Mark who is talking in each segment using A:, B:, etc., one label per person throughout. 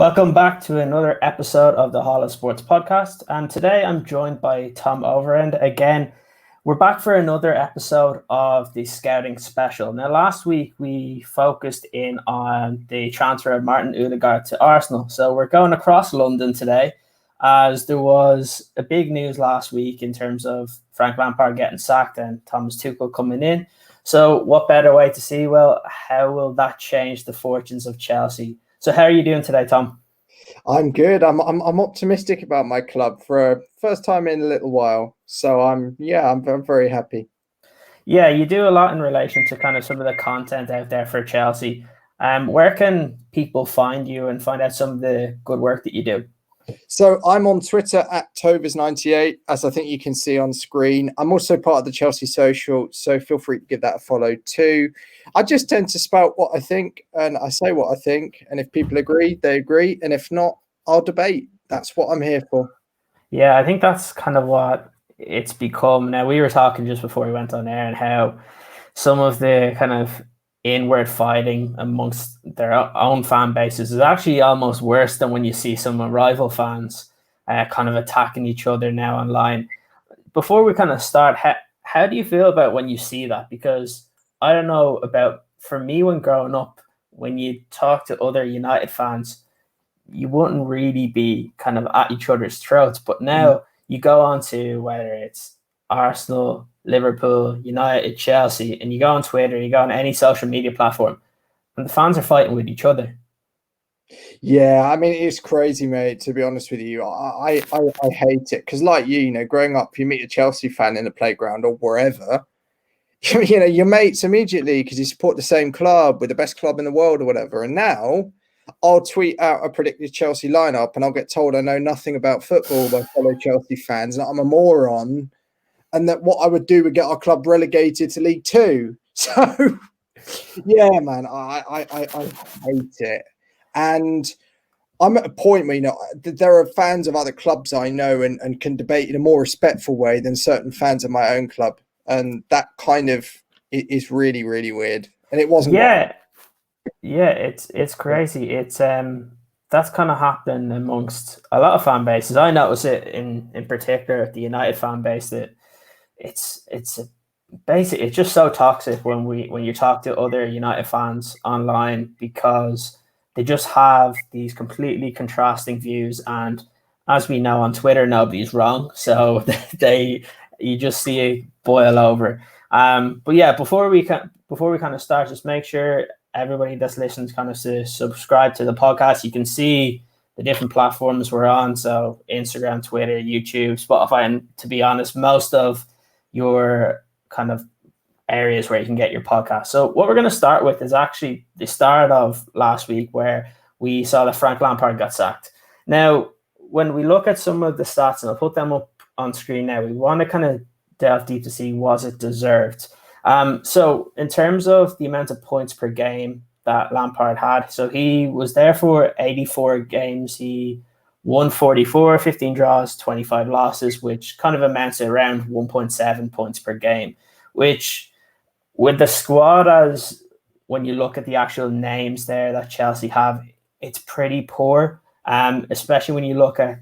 A: Welcome back to another episode of the HallOfSportz podcast. And today I'm joined by Tom Overend. Again, we're back for another episode of the Scouting Special. Now, last week we focused in on the transfer of Martin Odegaard to Arsenal. So we're going across London today as there was a big news last week in terms of Frank Lampard getting sacked and Thomas Tuchel coming in. So what better way to see, well, how will that change the fortunes of Chelsea? So how are you doing today, Tom?
B: I'm good. I'm optimistic about my club for a first time in a little while. So I'm very happy.
A: Yeah, you do a lot in relation to kind of some of the content out there for Chelsea. Where can people find you and find out some of the good work that you do?
B: So I'm on Twitter at Tovers98, as I think you can see on screen. I'm also part of the Chelsea Social, so feel free to give that a follow too. I just tend to spout what I think, and I say what I think. And if people agree, they agree. And if not, I'll debate. That's what I'm here for.
A: Yeah, I think that's kind of what it's become. Now, we were talking just before we went on air and how some of the kind of inward fighting amongst their own fan bases is actually almost worse than when you see some rival fans kind of attacking each other now online. Before we kind of start, how do you feel about when you see that? Because I don't know about, for me, when growing up, when you talk to other United fans, you wouldn't really be kind of at each other's throats. But now you go on to whether it's Arsenal, Liverpool, United, Chelsea, and you go on Twitter, you go on any social media platform, and the fans are fighting with each other.
B: Yeah, I mean, it's crazy, mate, to be honest with you. I hate it because, like you, growing up, you meet a Chelsea fan in the playground or wherever, your mates immediately because you support the same club with the best club in the world or whatever. And now I'll tweet out a predicted Chelsea lineup and I'll get told I know nothing about football by fellow Chelsea fans, and I'm a moron, and that what I would do would get our club relegated to League Two. So, yeah, man, I hate it. And I'm at a point where, there are fans of other clubs I know and can debate in a more respectful way than certain fans of my own club. And that kind of is really, really weird. And it wasn't.
A: Yeah, it's crazy. It's that's kind of happened amongst a lot of fan bases. I notice it in particular the United fan base that it's basically it's just so toxic when you talk to other United fans online because they just have these completely contrasting views, and as we know on Twitter, nobody's wrong, so you just see it boil over. But yeah, before we kind of start, just make sure everybody that's listening kind of to subscribe to the podcast. You can see the different platforms we're on, so Instagram, Twitter, YouTube, Spotify, and to be honest, most of your kind of areas where you can get your podcast. So what we're going to start with is actually the start of last week where we saw that Frank Lampard got sacked. Now, when we look at some of the stats, and I'll put them up on screen now, we want to kind of delve deep to see, was it deserved? So in terms of the amount of points per game that Lampard had, so he was there for 84 games. He won 44, 15 draws, 25 losses, which kind of amounts to around 1.7 points per game, which with the squad, as when you look at the actual names there that Chelsea have, it's pretty poor, especially when you look at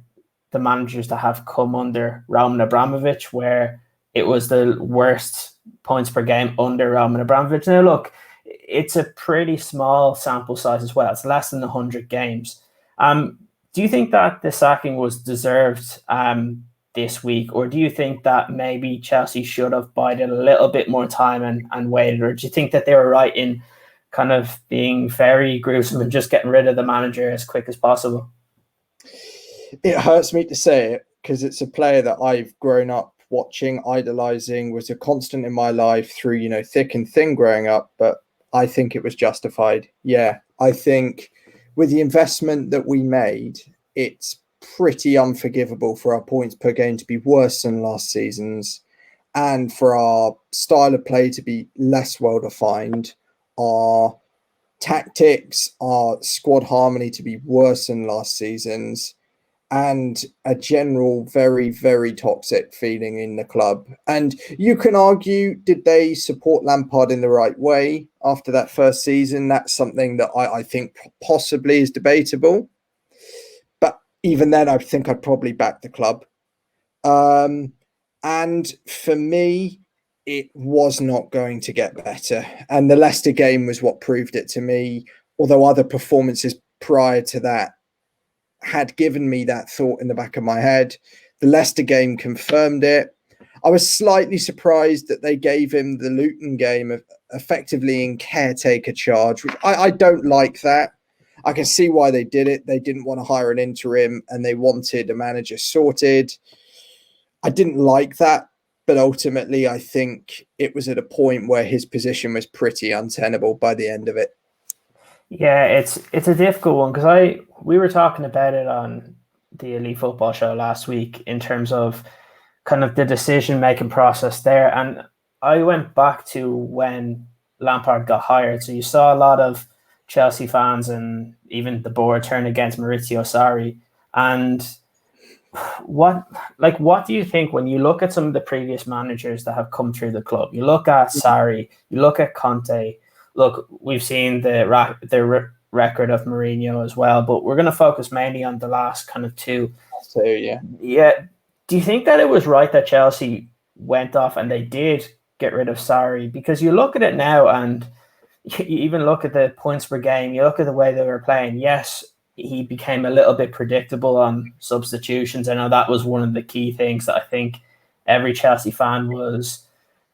A: the managers that have come under Roman Abramovich, where it was the worst points per game under Roman Abramovich. Now, look, it's a pretty small sample size as well. It's less than 100 games. Do you think that the sacking was deserved this week, or do you think that maybe Chelsea should have bided a little bit more time and waited, or do you think that they were right in kind of being very gruesome and just getting rid of the manager as quick as possible?
B: It hurts me to say it because it's a player that I've grown up watching, idolizing, was a constant in my life through, thick and thin growing up, but I think it was justified. Yeah, I think with the investment that we made, it's pretty unforgivable for our points per game to be worse than last season's, and for our style of play to be less well defined, our tactics, our squad harmony to be worse than last season's, and a general very, very toxic feeling in the club. And you can argue, did they support Lampard in the right way after that first season? That's something that I think possibly is debatable. even then, I think I'd probably back the club. And for me, it was not going to get better. And the Leicester game was what proved it to me, although other performances prior to that had given me that thought in the back of my head. The Leicester game confirmed it. I was slightly surprised that they gave him the Luton game effectively in caretaker charge, which I don't like that. I can see why they did it. They didn't want to hire an interim and they wanted a manager sorted. I didn't like that, but ultimately I think it was at a point where his position was pretty untenable by the end of it.
A: Yeah, it's a difficult one because we were talking about it on the Elite Football Show last week in terms of kind of the decision-making process there. And I went back to when Lampard got hired. So you saw a lot of Chelsea fans and even the board turn against Maurizio Sarri. And what do you think when you look at some of the previous managers that have come through the club? You look at Sarri, you look at Conte. Look, we've seen the record of Mourinho as well, but we're going to focus mainly on the last kind of two.
B: So, yeah.
A: Yeah. Do you think that it was right that Chelsea went off and they did get rid of Sarri? Because you look at it now and you even look at the points per game, you look at the way they were playing. Yes, he became a little bit predictable on substitutions. I know that was one of the key things that I think every Chelsea fan was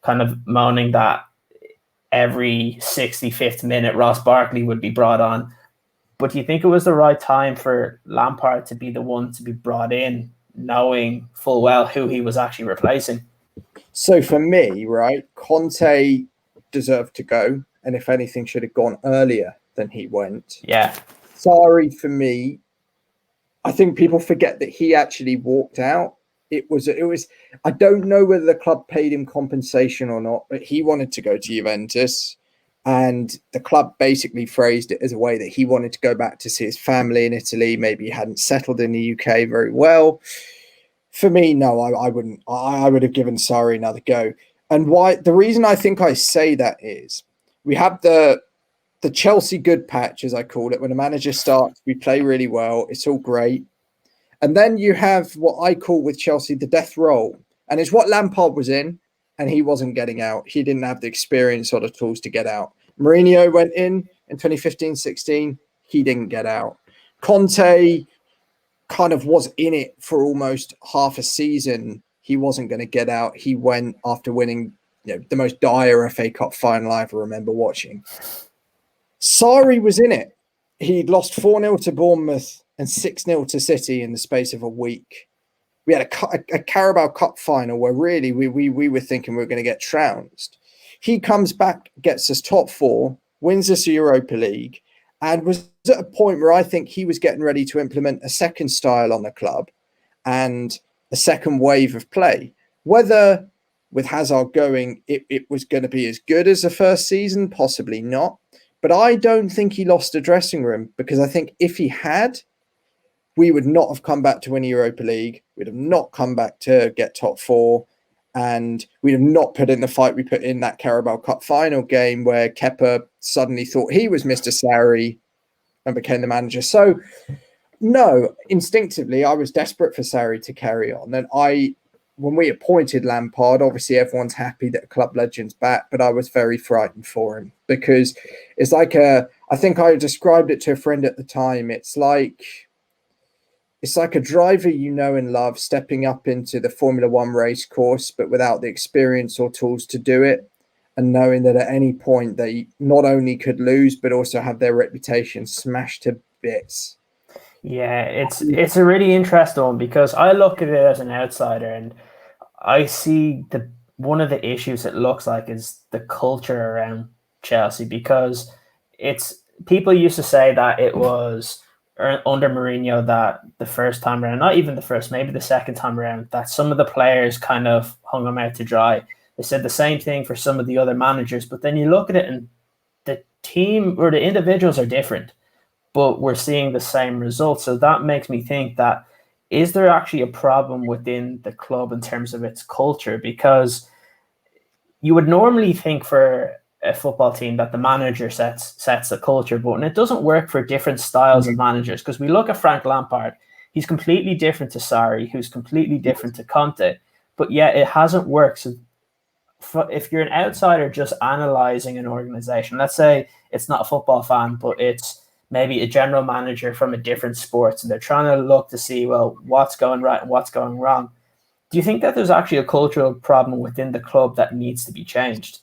A: kind of moaning that every 65th minute Ross Barkley would be brought on. But do you think it was the right time for Lampard to be the one to be brought in, knowing full well who he was actually replacing?
B: So for me, right, Conte deserved to go, and if anything, should have gone earlier than he went.
A: Yeah.
B: Sorry for me. I think people forget that he actually walked out. It was. I don't know whether the club paid him compensation or not, but he wanted to go to Juventus, and the club basically phrased it as a way that he wanted to go back to see his family in Italy. Maybe he hadn't settled in the UK very well. For me, no, I wouldn't. I would have given Sarri another go. And why? The reason I think I say that is we have the Chelsea good patch, as I call it. When a manager starts, we play really well. It's all great. And then you have what I call with Chelsea the death roll. And it's what Lampard was in, and he wasn't getting out. He didn't have the experience or the tools to get out. Mourinho went in 2015-16. He didn't get out. Conte kind of was in it for almost half a season. He wasn't going to get out. He went after winning the most dire FA Cup final I ever remember watching. Sarri was in it. He'd lost 4-0 to Bournemouth and 6-0 to City in the space of a week. We had a Carabao Cup final where really we were thinking we were going to get trounced. He comes back, gets us top four, wins us the Europa League, and was at a point where I think he was getting ready to implement a second style on the club and a second wave of play. Whether with Hazard going, it was going to be as good as the first season, possibly not. But I don't think he lost a dressing room, because I think if he had, we would not have come back to win a Europa League. We'd have not come back to get top four. And we'd have not put in the fight we put in that Carabao Cup final game where Kepa suddenly thought he was Mr. Sarri and became the manager. So, no, instinctively, I was desperate for Sarri to carry on. And when we appointed Lampard, obviously everyone's happy that a club legend's back, but I was very frightened for him, because it's like I think I described it to a friend at the time. It's like a driver you know and love stepping up into the Formula One race course, but without the experience or tools to do it, and knowing that at any point they not only could lose, but also have their reputation smashed to bits.
A: Yeah, it's a really interesting one, because I look at it as an outsider and I see one of the issues it looks like is the culture around Chelsea, because people used to say that it was under Mourinho that the first time around, not even the first, maybe the second time around, that some of the players kind of hung him out to dry. They said the same thing for some of the other managers, but then you look at it and the team or the individuals are different, but we're seeing the same results. So that makes me think that, is there actually a problem within the club in terms of its culture? Because you would normally think for a football team that the manager sets the culture, but when it doesn't work for different styles of managers, because we look at Frank Lampard, He's completely different to Sarri, who's completely different to Conte, but yet it hasn't worked. So if you're an outsider just analyzing an organization, let's say it's not a football fan, but it's maybe a general manager from a different sport, and they're trying to look to see, well, what's going right and what's going wrong. Do you think that there's actually a cultural problem within the club that needs to be changed?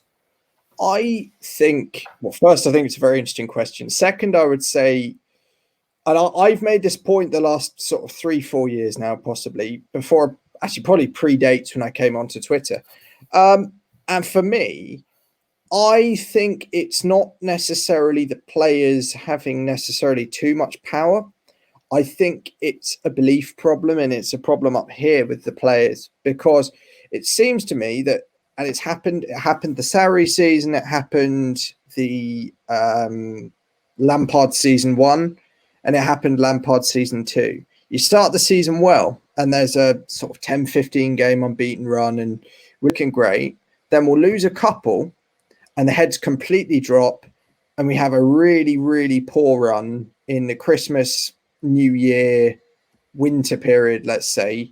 B: I think, well, first, I think it's a very interesting question. Second, I would say, and I've made this point the last sort of 3-4 years now, possibly, before, actually probably predates when I came onto Twitter. And for me, I think it's not necessarily the players having necessarily too much power. I think it's a belief problem, and it's a problem up here with the players, because it seems to me that, and it happened the Sarri season, it happened the Lampard season 1, and it happened Lampard season 2. You start the season well, and there's a sort of 10-15 game unbeaten run, and we're looking great. Then we'll lose a couple, and the heads completely drop, and we have a really, really poor run in the Christmas, New Year, winter period, let's say.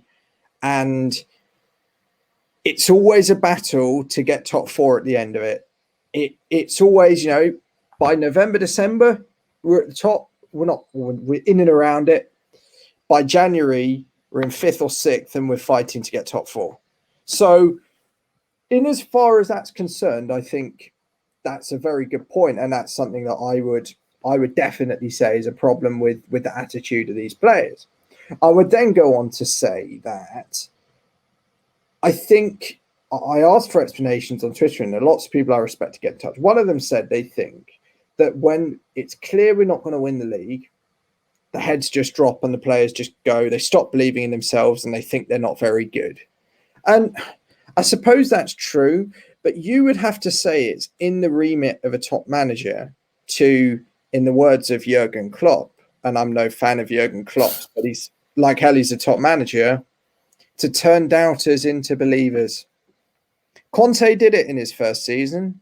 B: And it's always a battle to get top 4 at the end of it. It's always, by November, December, we're at the top. We're in and around it. By January, we're in 5th or 6th, and we're fighting to get top 4. So, in as far as that's concerned, I think that's a very good point, and that's something that I would definitely say is a problem with the attitude of these players. I would then go on to say that I think I asked for explanations on Twitter, and lots of people I respect to get in touch. One of them said they think that when it's clear we're not going to win the league, the heads just drop and the players just go. They stop believing in themselves and they think they're not very good. And I suppose that's true, but you would have to say it's in the remit of a top manager to, in the words of Jurgen Klopp, and I'm no fan of Jurgen Klopp, but he's like hell, he's a top manager, to turn doubters into believers. Conte did it in his first season.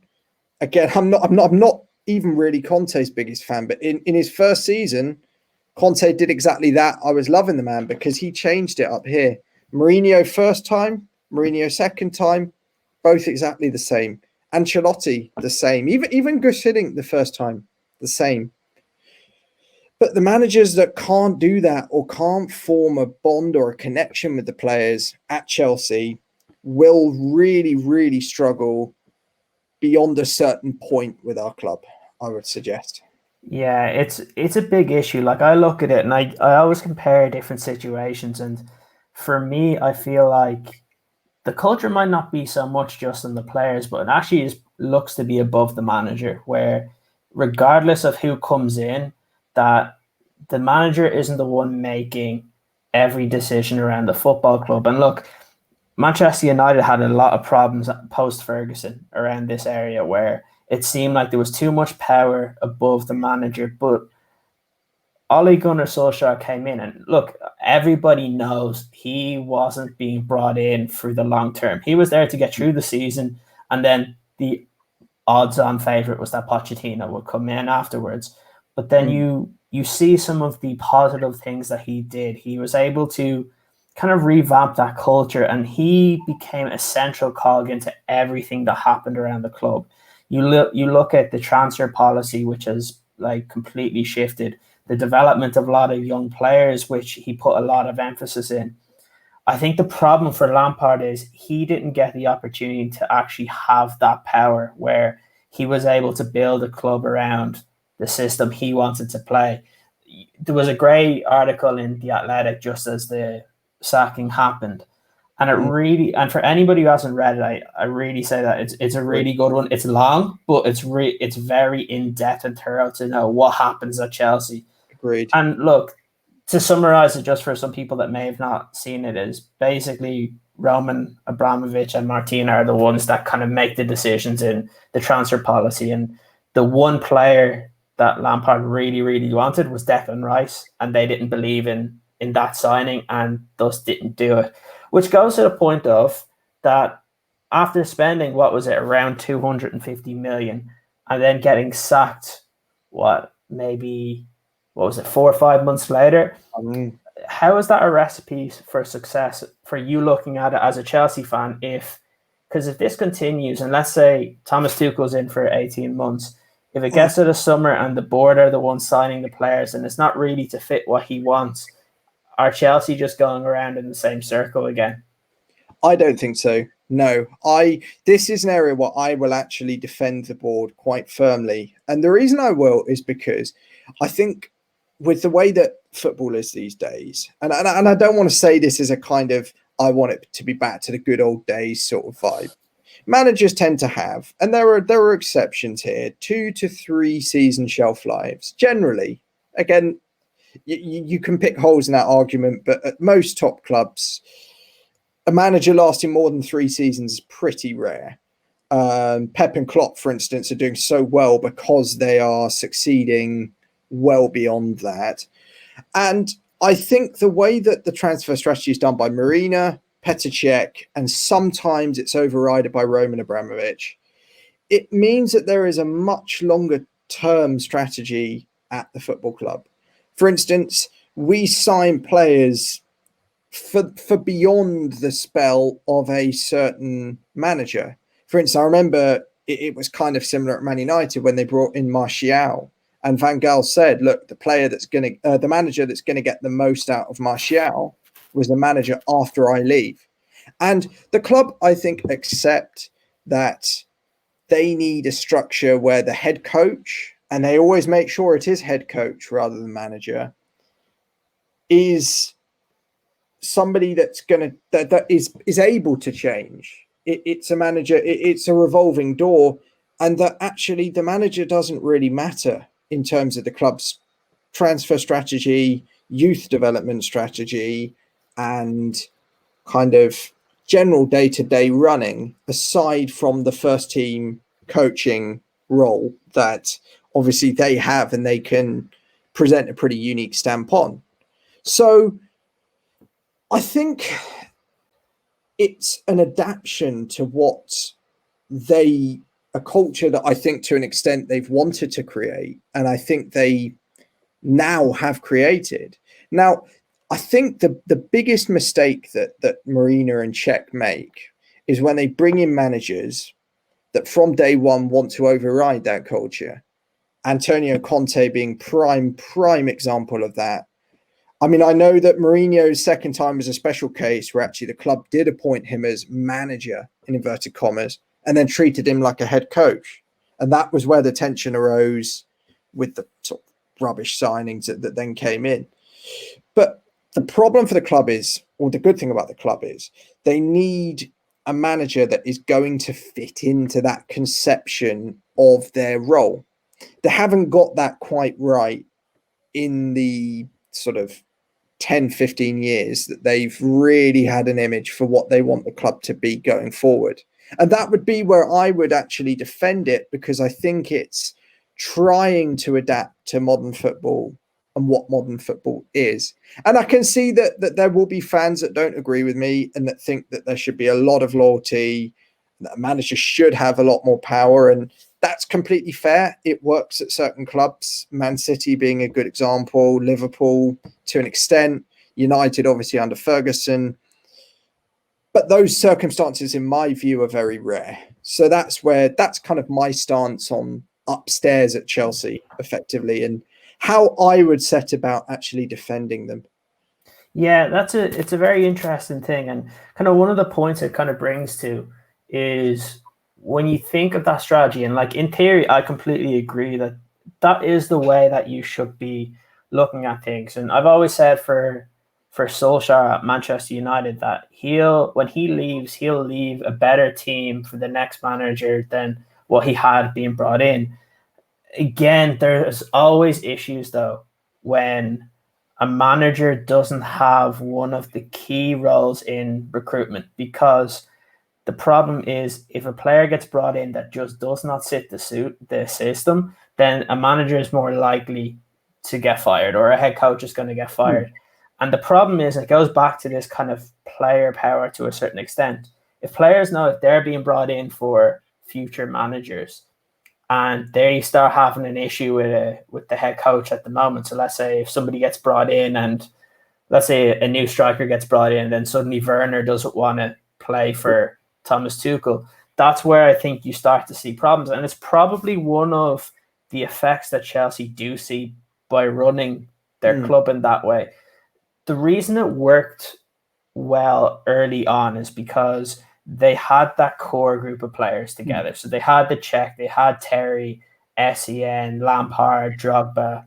B: Again, I'm not even really Conte's biggest fan, but in his first season, Conte did exactly that. I was loving the man because he changed it up here. Mourinho first time, Mourinho second time, both exactly the same. Ancelotti, the same. Even Gus Hiddink the first time, the same. But the managers that can't do that or can't form a bond or a connection with the players at Chelsea will really, really struggle beyond a certain point with our club, I would suggest.
A: Yeah, it's a big issue. Like, I look at it and I always compare different situations, and for me, I feel like the culture might not be so much just in the players, but it actually looks to be above the manager, where regardless of who comes in, that the manager isn't the one making every decision around the football club. And look, Manchester United had a lot of problems post-Ferguson around this area, where it seemed like there was too much power above the manager. But Ole Gunnar Solskjaer came in, and look, everybody knows he wasn't being brought in for the long term. He was there to get through the season, and then the odds-on favourite was that Pochettino would come in afterwards. But then you see some of the positive things that he did. He was able to kind of revamp that culture, and he became a central cog into everything that happened around the club. You look at the transfer policy, which has like completely shifted, the development of a lot of young players, which he put a lot of emphasis in. I think the problem for Lampard is he didn't get the opportunity to actually have that power where he was able to build a club around the system he wanted to play. There was a great article in The Athletic just as the sacking happened. And it really, and for anybody who hasn't read it, I really say that it's a really good one. It's long, but it's very in-depth and thorough to know what happens at Chelsea.
B: Agreed.
A: And look, to summarize it just for some people that may have not seen it, is basically Roman Abramovich and Martina are the ones that kind of make the decisions in the transfer policy. And the one player that Lampard really, really wanted was Declan Rice, and they didn't believe in that signing and thus didn't do it. Which goes to the point of that after spending, what was it, around 250 million, and then getting sacked, 4 or 5 months later, how is that a recipe for success for you looking at it as a Chelsea fan? Because if this continues, and let's say Thomas Tuchel's in for 18 months, if it gets to the summer and the board are the ones signing the players and it's not really to fit what he wants, are Chelsea just going around in the same circle again?
B: I don't think so. No, this is an area where I will actually defend the board quite firmly. And the reason I will is because I think with the way that football is these days, and I don't want to say this as a kind of, I want it to be back to the good old days sort of vibe. Managers tend to have, and there are exceptions here, 2 to 3 season shelf lives. Generally, again, you can pick holes in that argument, but at most top clubs, a manager lasting more than 3 seasons is pretty rare. Pep and Klopp, for instance, are doing so well because they are succeeding well beyond that. And I think the way that the transfer strategy is done by Marina, Petr Cech, and sometimes it's overridden by Roman Abramovich, it means that there is a much longer term strategy at the football club. For instance, we sign players for beyond the spell of a certain manager. For instance, I remember it was kind of similar at Man United when they brought in Martial, and Van Gaal said, "Look, the manager that's going to get the most out of Martial was the manager after I leave." And the club, I think, accept that they need a structure where the head coach, and they always make sure it is head coach rather than manager, is somebody that's that is able to change. It's a manager. It's a revolving door, and that actually the manager doesn't really matter in terms of the club's transfer strategy, youth development strategy, and kind of general day-to-day running, aside from the first team coaching role that obviously they have and they can present a pretty unique stamp on. So I think it's an adaptation to a culture that I think to an extent they've wanted to create, and I think they now have created. Now, I think the biggest mistake that Marina and Cech make is when they bring in managers that from day one want to override that culture. Antonio Conte being prime example of that. I mean, I know that Mourinho's second time was a special case where actually the club did appoint him as manager, in inverted commas, and then treated him like a head coach. And that was where the tension arose with the sort of rubbish signings that then came in. But the problem for the club is, or the good thing about the club is, they need a manager that is going to fit into that conception of their role. They haven't got that quite right in the sort of 10, 15 years that they've really had an image for what they want the club to be going forward. And that would be where I would actually defend it, because I think it's trying to adapt to modern football and what modern football is. And I can see that there will be fans that don't agree with me and that think that there should be a lot of loyalty, that a manager should have a lot more power. And that's completely fair. It works at certain clubs, Man City being a good example, Liverpool to an extent, United obviously under Ferguson. But those circumstances, in my view, are very rare. So that's kind of my stance on upstairs at Chelsea, effectively, and how I would set about actually defending them.
A: Yeah, it's a very interesting thing. And kind of one of the points it kind of brings to is when you think of that strategy, and like in theory, I completely agree that is the way that you should be looking at things. And I've always said for Solskjaer at Manchester United that when he leaves, he'll leave a better team for the next manager than what he had being brought in. Again, there's always issues though when a manager doesn't have one of the key roles in recruitment, because the problem is if a player gets brought in that just does not fit the system, then a manager is more likely to get fired, or a head coach is going to get fired. And the problem is it goes back to this kind of player power to a certain extent. If players know if they're being brought in for future managers and they start having an issue with the head coach at the moment, so let's say if somebody gets brought in and let's say a new striker gets brought in, and then suddenly Werner doesn't want to play for Thomas Tuchel. That's where I think you start to see problems. And it's probably one of the effects that Chelsea do see by running their club in that way. The reason it worked well early on is because they had that core group of players together. So they had the Czech, they had Terry, Sen, Lampard, Drogba,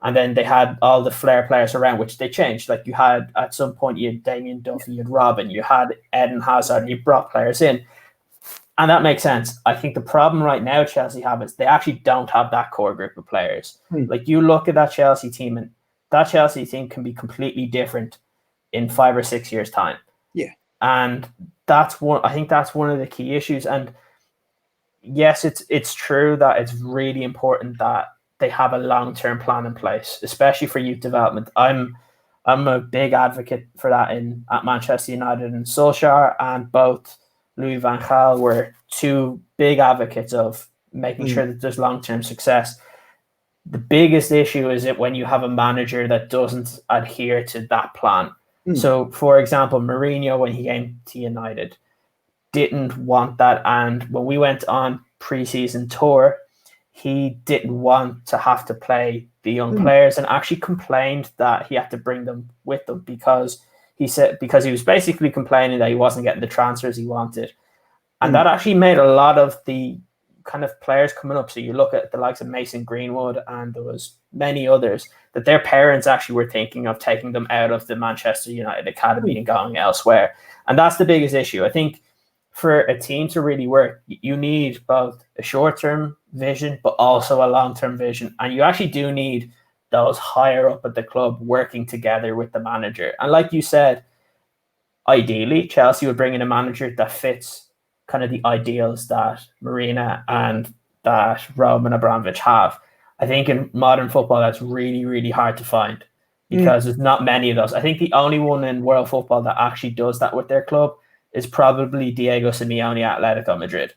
A: and then they had all the flair players around, which they changed. Like you had, at some point, you had Damien Duffy, you had Robin, you had Eden Hazard, and you brought players in. And that makes sense. I think the problem right now Chelsea have is they actually don't have that core group of players. Like you look at that Chelsea team, and that Chelsea team can be completely different in 5 or 6 years' time.
B: Yeah.
A: And that's one, I think that's one of the key issues. And yes, it's true that it's really important that they have a long-term plan in place, especially for youth development. I'm a big advocate for that at Manchester United, and Solskjaer and both Louis van Gaal were two big advocates of making sure that there's long-term success. The biggest issue is it when you have a manager that doesn't adhere to that plan. So, for example, Mourinho, when he came to United, didn't want that. And when we went on pre-season tour, he didn't want to have to play the young players, and actually complained that he had to bring them with them because he was basically complaining that he wasn't getting the transfers he wanted. And that actually made a lot of the kind of players coming up. So you look at the likes of Mason Greenwood, and there was many others, that their parents actually were thinking of taking them out of the Manchester United academy and going elsewhere. And that's the biggest issue. I think for a team to really work, you need both a short-term vision, but also a long-term vision. And you actually do need those higher up at the club working together with the manager. And like you said, ideally, Chelsea would bring in a manager that fits kind of the ideals that Marina and that Roman Abramovich have. I think in modern football, that's really, really hard to find because there's not many of those. I think the only one in world football that actually does that with their club is probably Diego Simeone at Atletico Madrid.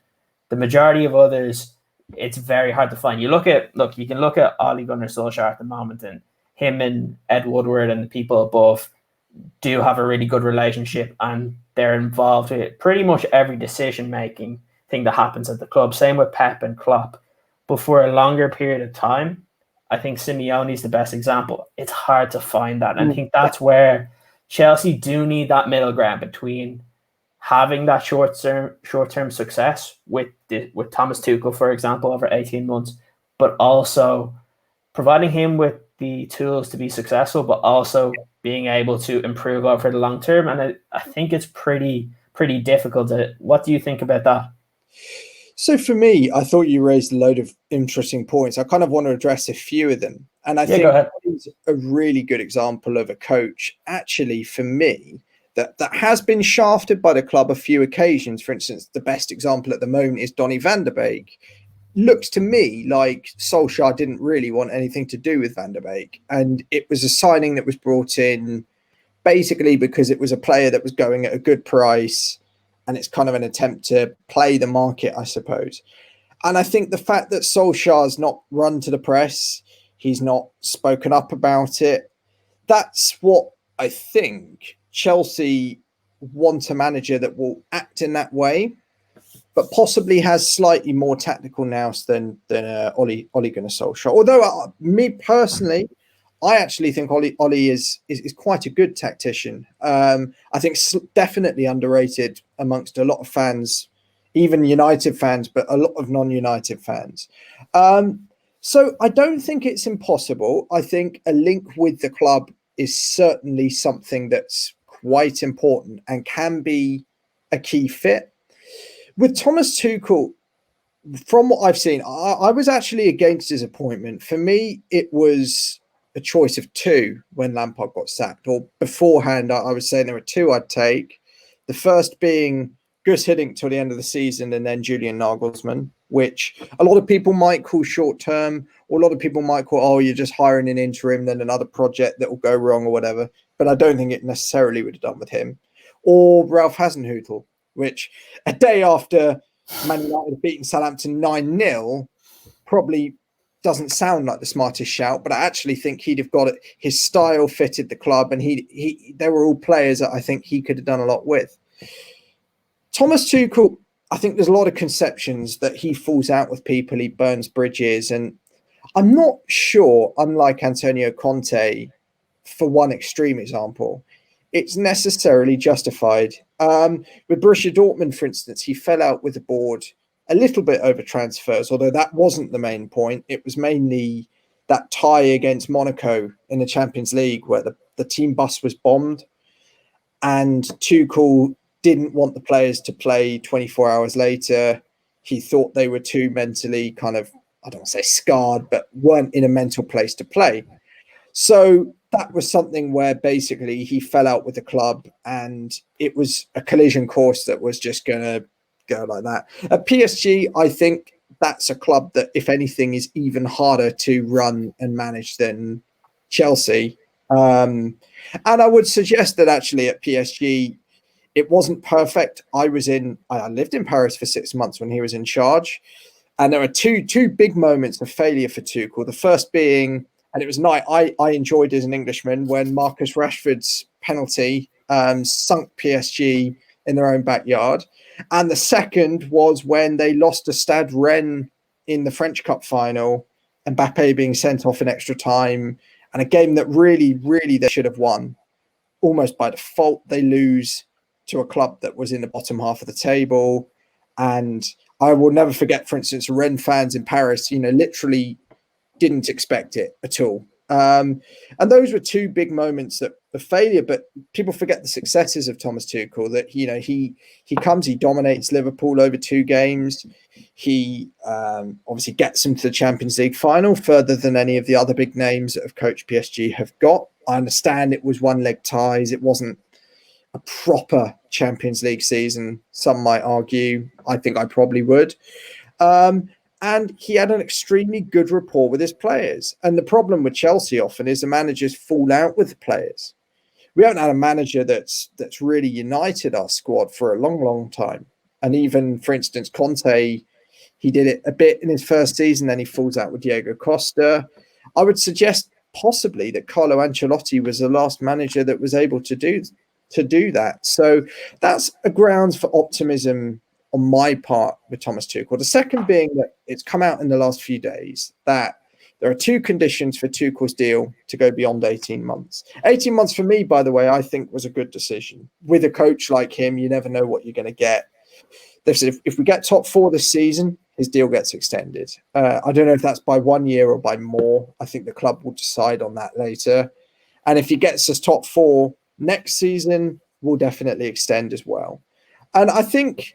A: The majority of others, it's very hard to find. You can look at Ole Gunnar Solskjaer at the moment, and him and Ed Woodward and the people above do have a really good relationship, and they're involved with pretty much every decision-making thing that happens at the club. Same with Pep and Klopp. But for a longer period of time, I think Simeone is the best example. It's hard to find that. And I think that's where Chelsea do need that middle ground between having that short-term success with Thomas Tuchel, for example, over 18 months, but also providing him with the tools to be successful, but also being able to improve over the long term. And I think it's pretty difficult. What do you think about that?
B: So for me, I thought you raised a load of interesting points. I kind of want to address a few of them. And I think it's a really good example of a coach, actually, for me, that has been shafted by the club a few occasions. For instance, the best example at the moment is Donny van der Beek. Looks to me like Solskjaer didn't really want anything to do with Van der Beek. And it was a signing that was brought in basically because it was a player that was going at a good price. And it's kind of an attempt to play the market, I suppose. And I think the fact that Solskjaer's not run to the press, he's not spoken up about it, that's what I think Chelsea want a manager that will act in that way, but possibly has slightly more tactical nous than Ole Gunnar Solskjaer. Although me personally, I actually think Ole is quite a good tactician. I think definitely underrated amongst a lot of fans, even United fans, but a lot of non-United fans. So I don't think it's impossible. I think a link with the club is certainly something that's quite important and can be a key fit. With Thomas Tuchel, from what I've seen, I was actually against his appointment. For me, it was a choice of two when Lampard got sacked, or beforehand, I was saying there were two I'd take. The first being Gus Hiddink till the end of the season, and then Julian Nagelsmann, which a lot of people might call short term, or a lot of people might call, oh, you're just hiring an interim, then another project that will go wrong or whatever. But I don't think it necessarily would have done with him. Or Ralph Hasenhüttl, which a day after Man United had beaten Southampton 9-0, probably doesn't sound like the smartest shout, but I actually think he'd have got it. His style fitted the club, and they were all players that I think he could have done a lot with. Thomas Tuchel, I think there's a lot of conceptions that he falls out with people, he burns bridges, and I'm not sure, unlike Antonio Conte, for one extreme example, it's necessarily justified. With Borussia Dortmund, for instance, he fell out with the board a little bit over transfers, although that wasn't the main point. It was mainly that tie against Monaco in the Champions League where the team bus was bombed, and Tuchel didn't want the players to play 24 hours later. He thought they were too mentally kind of, I don't want to say scarred, but weren't in a mental place to play. So that was something where basically he fell out with the club, and it was a collision course that was just going to go like that. At PSG, I think that's a club that, if anything, is even harder to run and manage than Chelsea. And I would suggest that actually at PSG, it wasn't perfect. I lived in Paris for 6 months when he was in charge. And there were two big moments of failure for Tuchel. The first being, and it was night I enjoyed as an Englishman, when Marcus Rashford's penalty sunk PSG in their own backyard. And the second was when they lost to Stade Rennes in the French Cup final, Mbappe being sent off in extra time, and a game that really, really they should have won. Almost by default, they lose to a club that was in the bottom half of the table. And I will never forget, for instance, Rennes fans in Paris, literally didn't expect it at all. And those were two big moments that the failure, but people forget the successes of Thomas Tuchel, that, he dominates Liverpool over 2 games. He obviously gets them to the Champions League final further than any of the other big names that have coached PSG have got. I understand it was 1-leg ties. It wasn't a proper Champions League season. Some might argue. I think I probably would. And he had an extremely good rapport with his players. And the problem with Chelsea often is the managers fall out with the players. We haven't had a manager that's really united our squad for a long, long time. And even, for instance, Conte, he did it a bit in his first season, then he falls out with Diego Costa. I would suggest possibly that Carlo Ancelotti was the last manager that was able to do that. So that's a grounds for optimism on my part with Thomas Tuchel. The second being that it's come out in the last few days that there are 2 conditions for Tuchel's deal to go beyond 18 months. 18 months for me, by the way, I think was a good decision. With a coach like him, you never know what you're going to get. If we get top 4 this season, his deal gets extended. I don't know if that's by 1 year or by more. I think the club will decide on that later. And if he gets us top 4 next season, we'll definitely extend as well. And I think,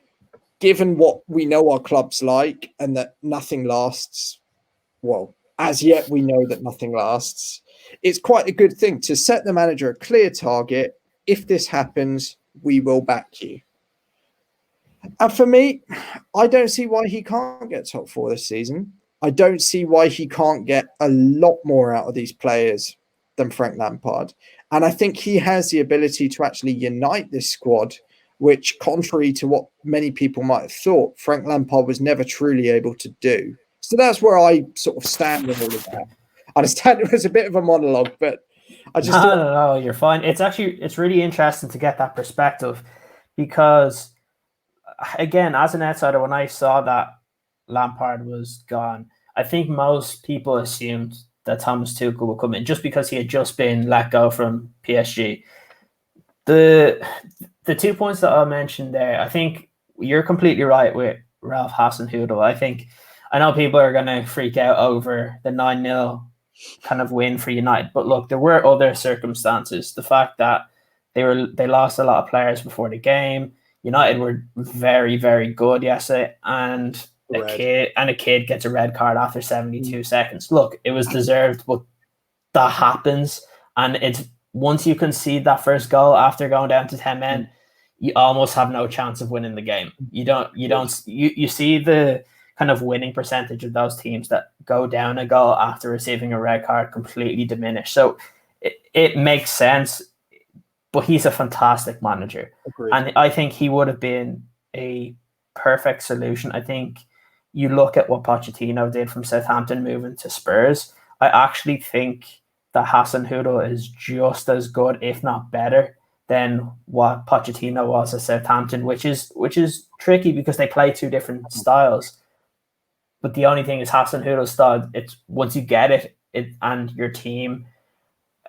B: given what we know our club's like and that nothing lasts, well, as yet we know that nothing lasts, it's quite a good thing to set the manager a clear target. If this happens, we will back you. And for me, I don't see why he can't get top 4 this season. I don't see why he can't get a lot more out of these players than Frank Lampard. And I think he has the ability to actually unite this squad, which, contrary to what many people might have thought, Frank Lampard was never truly able to do. So that's where I sort of stand with all of that. I understand it was a bit of a monologue, but I just
A: No, you're fine. It's really interesting to get that perspective, because, again, as an outsider, when I saw that Lampard was gone, I think most people assumed that Thomas Tuchel would come in just because he had just been let go from PSG. The 2 points that I mentioned there, I think you're completely right with Ralph Hasenhüttl. I know people are going to freak out over the 9-0 kind of win for United, but look, there were other circumstances. The fact that they lost a lot of players before the game. United were very, very good yesterday, and a kid gets a red card after 72 seconds. Look, it was deserved, but that happens, and it's once you concede that first goal after going down to 10 men, you almost have no chance of winning the game. You see the kind of winning percentage of those teams that go down a goal after receiving a red card completely diminish. So it makes sense, but he's a fantastic manager.
B: Agreed.
A: And I think he would have been a perfect solution. I think you look at what Pochettino did from Southampton moving to Spurs, I actually think that Hasenhüttl is just as good, if not better, than what Pochettino was at Southampton, which is tricky because they play two different styles. But the only thing is Hasenhüttl's style, it's once you get it and your team,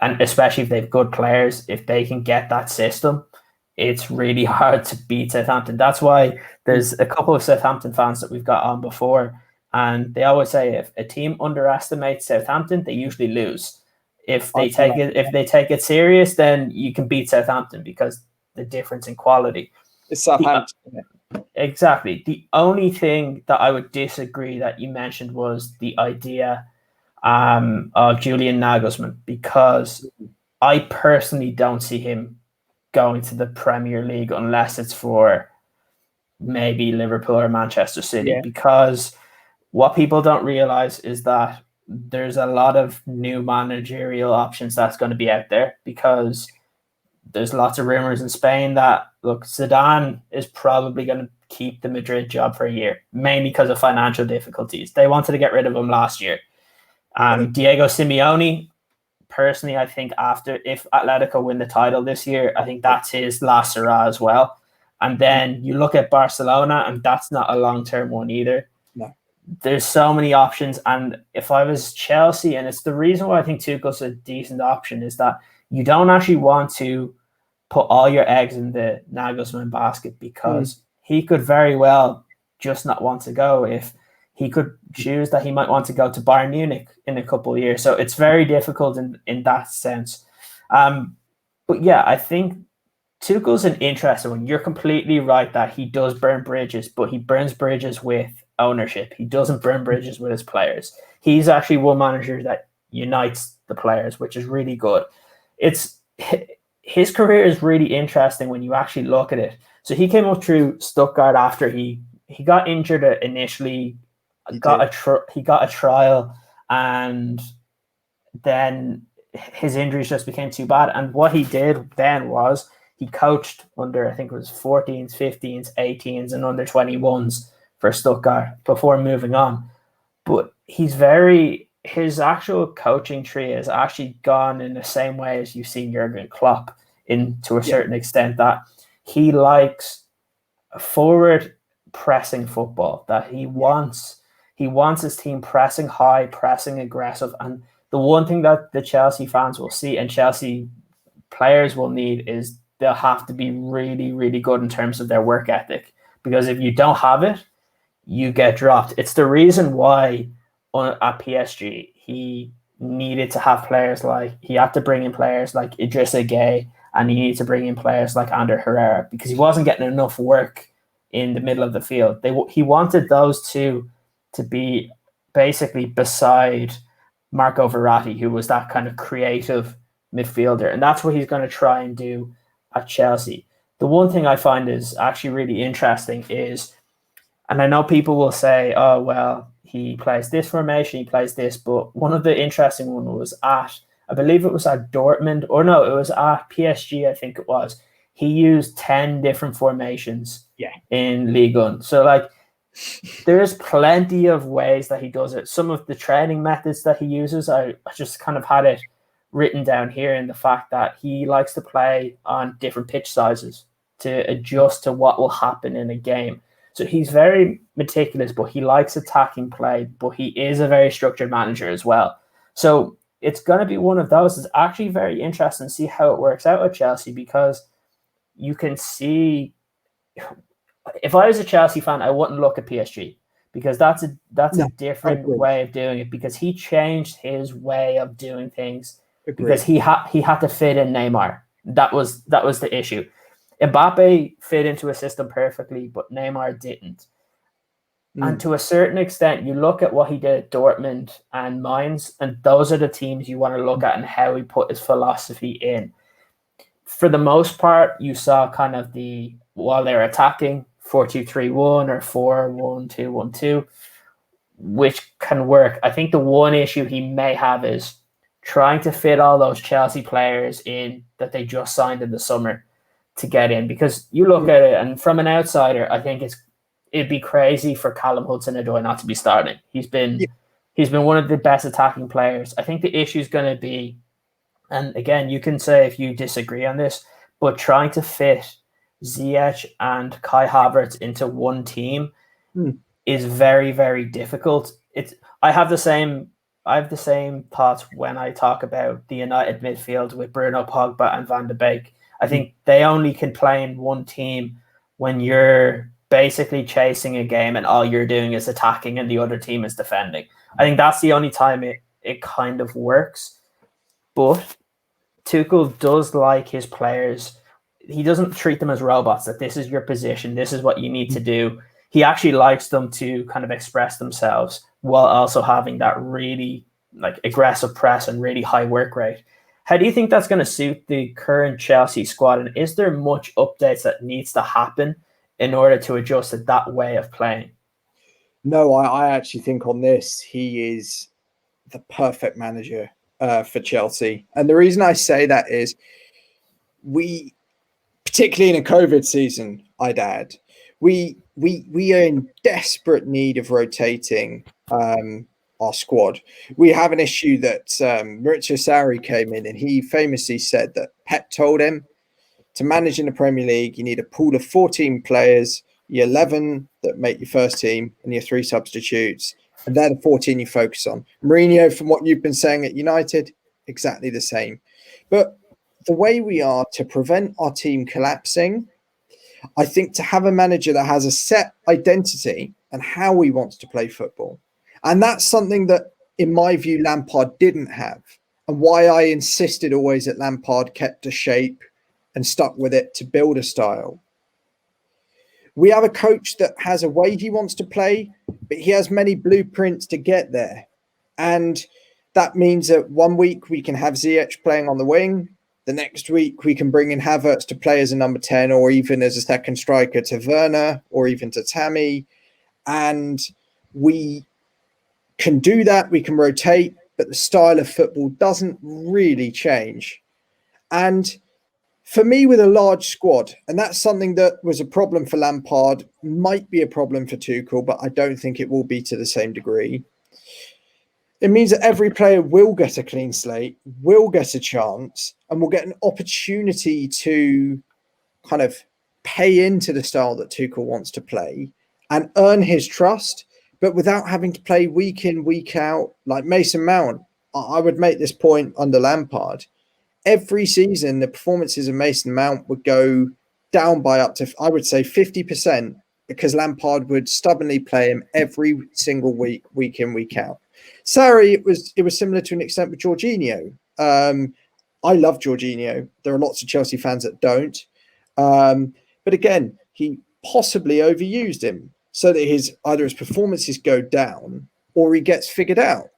A: and especially if they've good players, if they can get that system, it's really hard to beat Southampton. That's why there's a couple of Southampton fans that we've got on before, and they always say if a team underestimates Southampton, they usually lose. If they take it serious, then you can beat Southampton because the difference in quality.
B: It's Southampton.
A: Exactly. The only thing that I would disagree that you mentioned was the idea of Julian Nagelsmann, because I personally don't see him going to the Premier League unless it's for maybe Liverpool or Manchester City, because what people don't realize is that there's a lot of new managerial options that's going to be out there, because there's lots of rumors in Spain that, look, Zidane is probably going to keep the Madrid job for a year, mainly because of financial difficulties. They wanted to get rid of him last year. Diego Simeone, personally, I think if Atletico win the title this year, I think that's his last hurrah as well. And then you look at Barcelona, and that's not a long-term one either.
B: No.
A: There's so many options. And if I was Chelsea, and it's the reason why I think Tuchel's a decent option, is that you don't actually want to put all your eggs in the Nagelsmann basket, because he could very well just not want to go. If he could choose that he might want to go to Bayern Munich in a couple of years. So it's very difficult in that sense. But yeah, I think Tuchel's an interesting one. You're completely right that he does burn bridges, but he burns bridges with ownership. He doesn't burn bridges with his players. He's actually one manager that unites the players, which is really good. His career is really interesting when you actually look at it. So he came up through Stuttgart after he got injured initially. He got a trial, and then his injuries just became too bad. And what he did then was he coached under, I think it was 14s, 15s, 18s, and under 21s for Stuttgart before moving on. But his actual coaching tree has actually gone in the same way as you've seen Jurgen Klopp, to a certain extent, that he likes forward pressing football, that he wants his team pressing high, pressing aggressive. And the one thing that the Chelsea fans will see and Chelsea players will need is they'll have to be really, really good in terms of their work ethic, because if you don't have it, you get dropped. It's the reason why at PSG he needed to have he had to bring in players like Idrissa Gueye, and he needed to bring in players like Ander Herrera, because he wasn't getting enough work in the middle of the field. He wanted those two to be basically beside Marco Verratti, who was that kind of creative midfielder. And that's what he's going to try and do at Chelsea. The one thing I find is actually really interesting is, and I know people will say, oh, well, he plays this formation, he plays this, but one of the interesting one was I believe it was at Dortmund, or no, it was at PSG, I think it was. He used 10 different formations in Ligue 1. So, there's plenty of ways that he does it. Some of the training methods that he uses, I just kind of had it written down here, in the fact that he likes to play on different pitch sizes to adjust to what will happen in a game. So he's very meticulous, but he likes attacking play, but he is a very structured manager as well. So it's going to be one of those. It's actually very interesting to see how it works out at Chelsea, because you can see, if I was a Chelsea fan, I wouldn't look at PSG, because that's a different way of doing it, because he changed his way of doing things because he had to fit in Neymar. That was the issue. Mbappe fit into a system perfectly, but Neymar didn't. And to a certain extent, you look at what he did at Dortmund and Mainz, and those are the teams you want to look at and how he put his philosophy in. For the most part, you saw kind of while they're attacking, 4-2-3-1 or 4-1-2-1-2, which can work. I think the one issue he may have is trying to fit all those Chelsea players in that they just signed in the summer to get in, because you look at it, and from an outsider, I think it'd be crazy for Callum Hudson-Odoi not to be starting. He's been one of the best attacking players. I think the issue is going to be, and again, you can say if you disagree on this, but trying to fit Ziyech and Kai Havertz into one team is very, very difficult. I have the same thoughts when I talk about the United midfield with Bruno Pogba and Van de Beek. I think they only can play in one team when you're basically chasing a game and all you're doing is attacking and the other team is defending. I think that's the only time it kind of works. But Tuchel does like his players. He doesn't treat them as robots, that this is your position, this is what you need to do. He actually likes them to kind of express themselves while also having that really like aggressive press and really high work rate. How do you think that's going to suit the current Chelsea squad? And is there much updates that needs to happen in order to adjust to that way of playing?
B: No, I actually think on this, he is the perfect manager for Chelsea. And the reason I say that is we, particularly in a COVID season, I'd add, we are in desperate need of rotating our squad. We have an issue that Maurizio Sarri came in and he famously said that Pep told him to manage in the Premier League, you need a pool of 14 players, your 11 that make your first team and your 3 substitutes. And they're the 14 you focus on. Mourinho, from what you've been saying at United, exactly the same. But the way we are to prevent our team collapsing, I think to have a manager that has a set identity and how he wants to play football. And that's something that, in my view, Lampard didn't have. And why I insisted always that Lampard kept a shape and stuck with it to build a style. We have a coach that has a way he wants to play, but he has many blueprints to get there. And that means that one week we can have Ziyech playing on the wing. The next week we can bring in Havertz to play as a number 10 or even as a second striker to Werner or even to Tammy. And we can do that. We can rotate, but the style of football doesn't really change. And for me, with a large squad, and that's something that was a problem for Lampard, might be a problem for Tuchel, but I don't think it will be to the same degree. It means that every player will get a clean slate, will get a chance, and will get an opportunity to kind of pay into the style that Tuchel wants to play and earn his trust, but without having to play week in, week out. Like Mason Mount, I would make this point under Lampard. Every season, the performances of Mason Mount would go down by up to, I would say, 50% because Lampard would stubbornly play him every single week, week in, week out. Sarri, it was similar to an extent with Jorginho. I love Jorginho. There are lots of Chelsea fans that don't. But again, he possibly overused him so that either his performances go down or he gets figured out.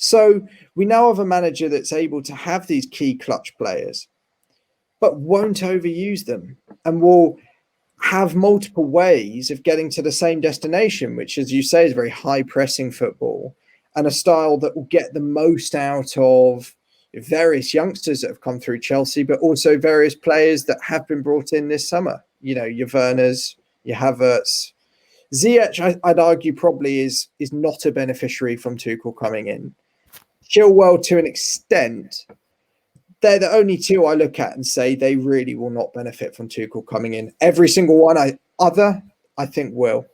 B: So we now have a manager that's able to have these key clutch players, but won't overuse them and will have multiple ways of getting to the same destination, which, as you say, is very high pressing football and a style that will get the most out of various youngsters that have come through Chelsea, but also various players that have been brought in this summer. You know, your Werners, your Havertz. Ziyech, I'd argue, probably is not a beneficiary from Tuchel coming in. Chilwell, to an extent, they're the only two I look at and say they really will not benefit from Tuchel coming in. Every single one I think will.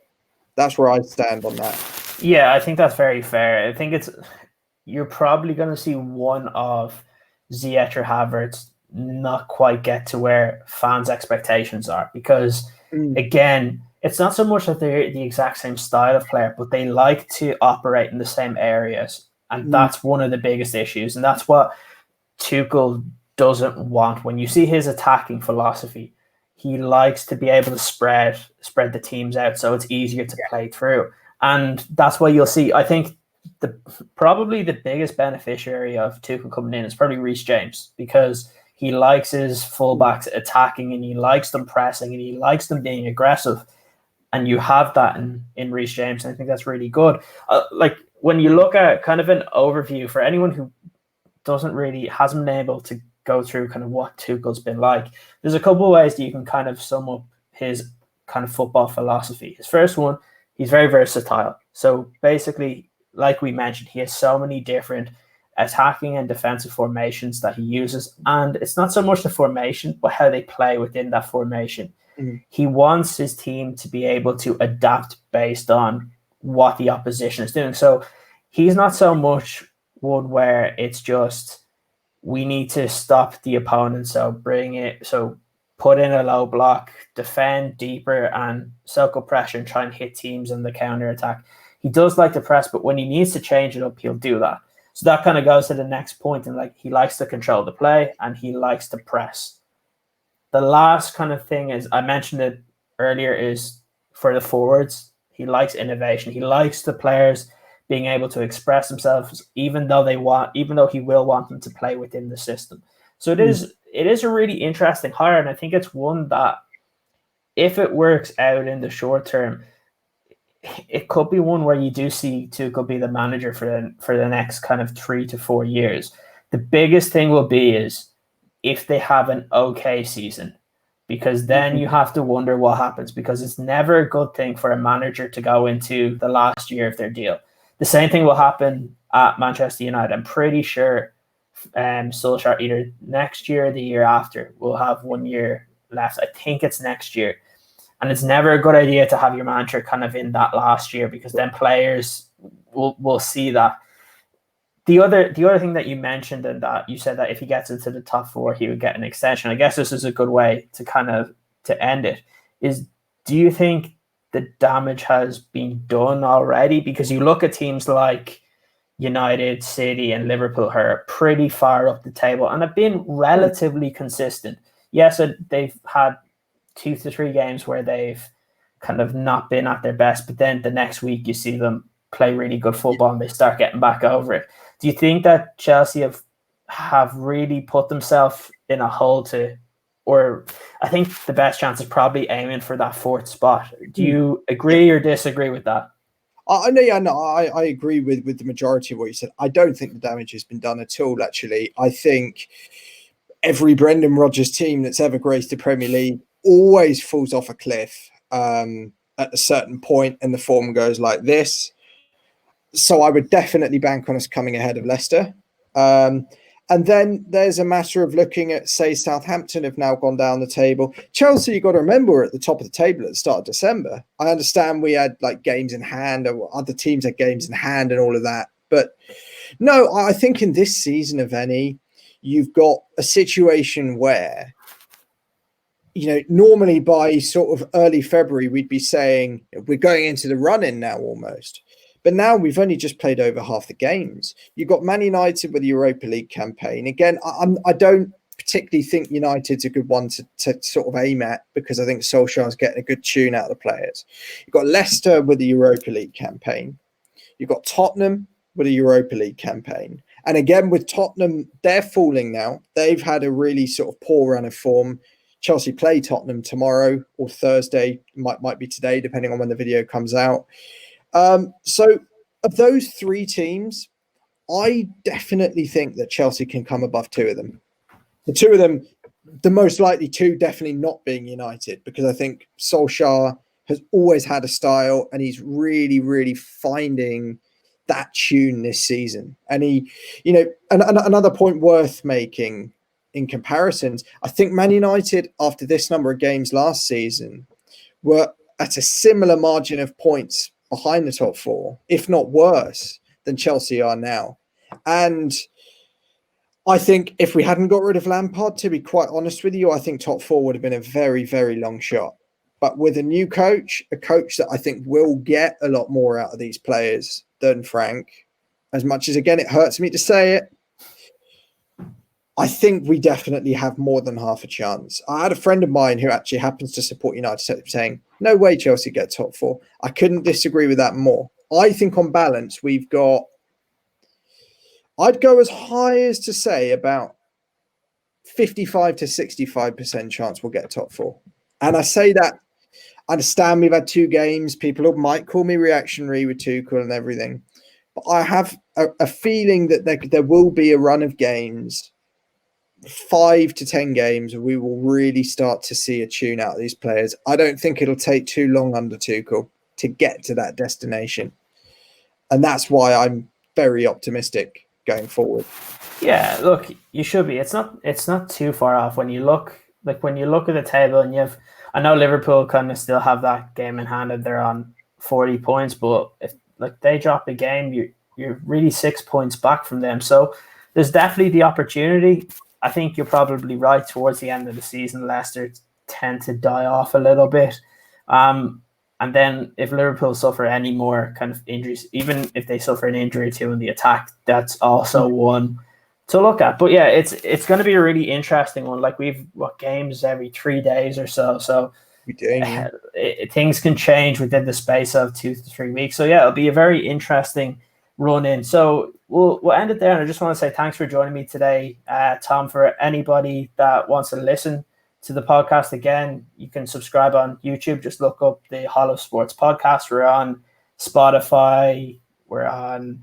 B: That's where I stand on that.
A: Yeah, I think that's very fair. I think you're probably going to see one of Ziyech or Havertz not quite get to where fans' expectations are because, again, it's not so much that they're the exact same style of player, but they like to operate in the same areas. And that's one of the biggest issues. And that's what Tuchel doesn't want. When you see his attacking philosophy, he likes to be able to spread the teams out so it's easier to play through. And that's why you'll see, I think, probably the biggest beneficiary of Tuchel coming in is probably Reece James because he likes his fullbacks attacking and he likes them pressing and he likes them being aggressive. And you have that in Reece James. And I think that's really good. When you look at kind of an overview for anyone who hasn't been able to go through kind of what Tuchel's been like, there's a couple of ways that you can kind of sum up his kind of football philosophy. His first one, he's very versatile. So basically, like we mentioned, he has so many different attacking and defensive formations that he uses. And it's not so much the formation, but how they play within that formation.
B: Mm-hmm.
A: He wants his team to be able to adapt based on what the opposition is doing. So he's not so much one where it's just, we need to stop the opponent. So put in a low block, defend deeper, and soak up pressure and try and hit teams in the counter attack. He does like to press, but when he needs to change it up, he'll do that. So that kind of goes to the next point. And like, he likes to control the play and he likes to press. The last kind of thing is, I mentioned it earlier, is for the forwards. He likes innovation. He likes the players being able to express themselves, even though he will want them to play within the system. So it is a really interesting hire, and I think it's one that, if it works out in the short term, it could be one where you do see Tuchel be the manager for the next kind of 3 to 4 years. The biggest thing will be is if they have an okay season, because then you have to wonder what happens, because it's never a good thing for a manager to go into the last year of their deal. The same thing will happen at Manchester United. I'm pretty sure Solskjaer, either next year or the year after, will have 1 year left. I think it's next year. And it's never a good idea to have your manager kind of in that last year, because then players will see that. The other thing that you mentioned, and that you said that if he gets into the top 4, he would get an extension. I guess this is a good way to kind of to end it. Is, do you think the damage has been done already? Because you look at teams like United, City, and Liverpool, who are pretty far up the table and have been relatively consistent. Yes, they've had 2 to 3 games where they've kind of not been at their best, but then the next week you see them play really good football and they start getting back over it. Do you think that Chelsea have really put themselves in a hole to, or I think the best chance is probably aiming for that 4th spot? Do you agree or disagree with that?
B: I agree with the majority of what you said. I don't think the damage has been done at all, actually. I think every Brendan Rodgers team that's ever graced the Premier League always falls off a cliff at a certain point, and the form goes like this. So I would definitely bank on us coming ahead of Leicester. And then there's a matter of looking at, say, Southampton have now gone down the table. Chelsea, you've got to remember, we're at the top of the table at the start of December. I understand we had like games in hand, or other teams had games in hand and all of that. But no, I think in this season of any, you've got a situation where, you know, normally by sort of early February, we'd be saying we're going into the run-in now almost. But now we've only just played over half the games. You've got Man United with the Europa League campaign. Again, I don't particularly think United's a good one to sort of aim at, because I think Solskjaer's getting a good tune out of the players. You've got Leicester with the Europa League campaign. You've got Tottenham with a Europa League campaign. And again, with Tottenham, they're falling now. They've had a really sort of poor run of form. Chelsea play Tottenham tomorrow or Thursday, might be today, depending on when the video comes out. So of those 3 teams, I definitely think that Chelsea can come above 2 of them. The 2 of them, the most likely 2 definitely not being United, because I think Solskjaer has always had a style and he's really, really finding that tune this season. And he, you know, another point worth making in comparisons, I think Man United, after this number of games last season, were at a similar margin of points behind the top 4, if not worse, than Chelsea are now. And I think if we hadn't got rid of Lampard, to be quite honest with you, I think top 4 would have been a very, very long shot. But with a new coach, a coach that I think will get a lot more out of these players than Frank, as much as, again, it hurts me to say it, I think we definitely have more than half a chance. I had a friend of mine who actually happens to support United saying, no way Chelsea get top 4. I couldn't disagree with that more. I think on balance, we've got, I'd go as high as to say about 55 to 65% chance we'll get top 4. And I say that, I understand we've had 2 games. People might call me reactionary with Tuchel and everything. But I have a feeling that there will be a run of games 5 to 10 games, we will really start to see a tune out of these players. I don't think it'll take too long under Tuchel to get to that destination. And that's why I'm very optimistic going forward.
A: Yeah, look, you should be. It's not too far off when you look at the table, and I know Liverpool kind of still have that game in hand and they're on 40 points, but if they drop a game, you're really 6 points back from them. So there's definitely the opportunity. I think you're probably right. Towards the end of the season, Leicester tend to die off a little bit. And then if Liverpool suffer any more kind of injuries, even if they suffer an injury or two in the attack, that's also one to look at. But yeah, it's going to be a really interesting one. Like we've games every 3 days or so. So things can change within the space of 2 to 3 weeks. So yeah, it'll be a very interesting run in. So we'll end it there. And I just want to say thanks for joining me today, Tom. For anybody that wants to listen to the podcast again, you can subscribe on YouTube. Just look up the HallOfSportz podcast. We're on Spotify. We're on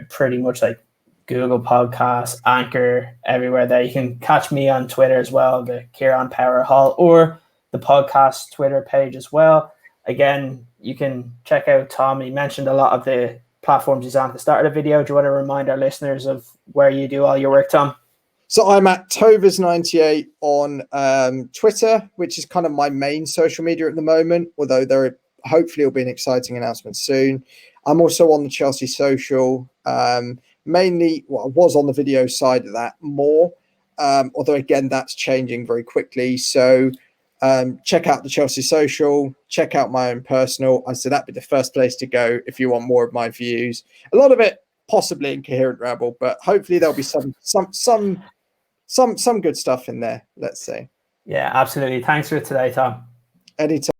A: pretty much like Google Podcasts, Anchor, everywhere there. You can catch me on Twitter as well, the Ciaran Power Hall, or the podcast Twitter page as well. Again, you can check out Tom. He mentioned a lot of the platforms he's on at the start of the video. Do you want to remind our listeners of where you do all your work, Tom?
B: So I'm at Tovers98 on Twitter, which is kind of my main social media at the moment, although hopefully will be an exciting announcement soon. I'm also on the Chelsea social, mainly, I was on the video side of that more, although again, that's changing very quickly. So check out the Chelsea social, check out my own personal. I said that'd be the first place to go if you want more of my views. A lot of it possibly incoherent rabble, but hopefully there'll be some good stuff in there, let's say.
A: Yeah, absolutely. Thanks for today, Tom.
B: Anytime.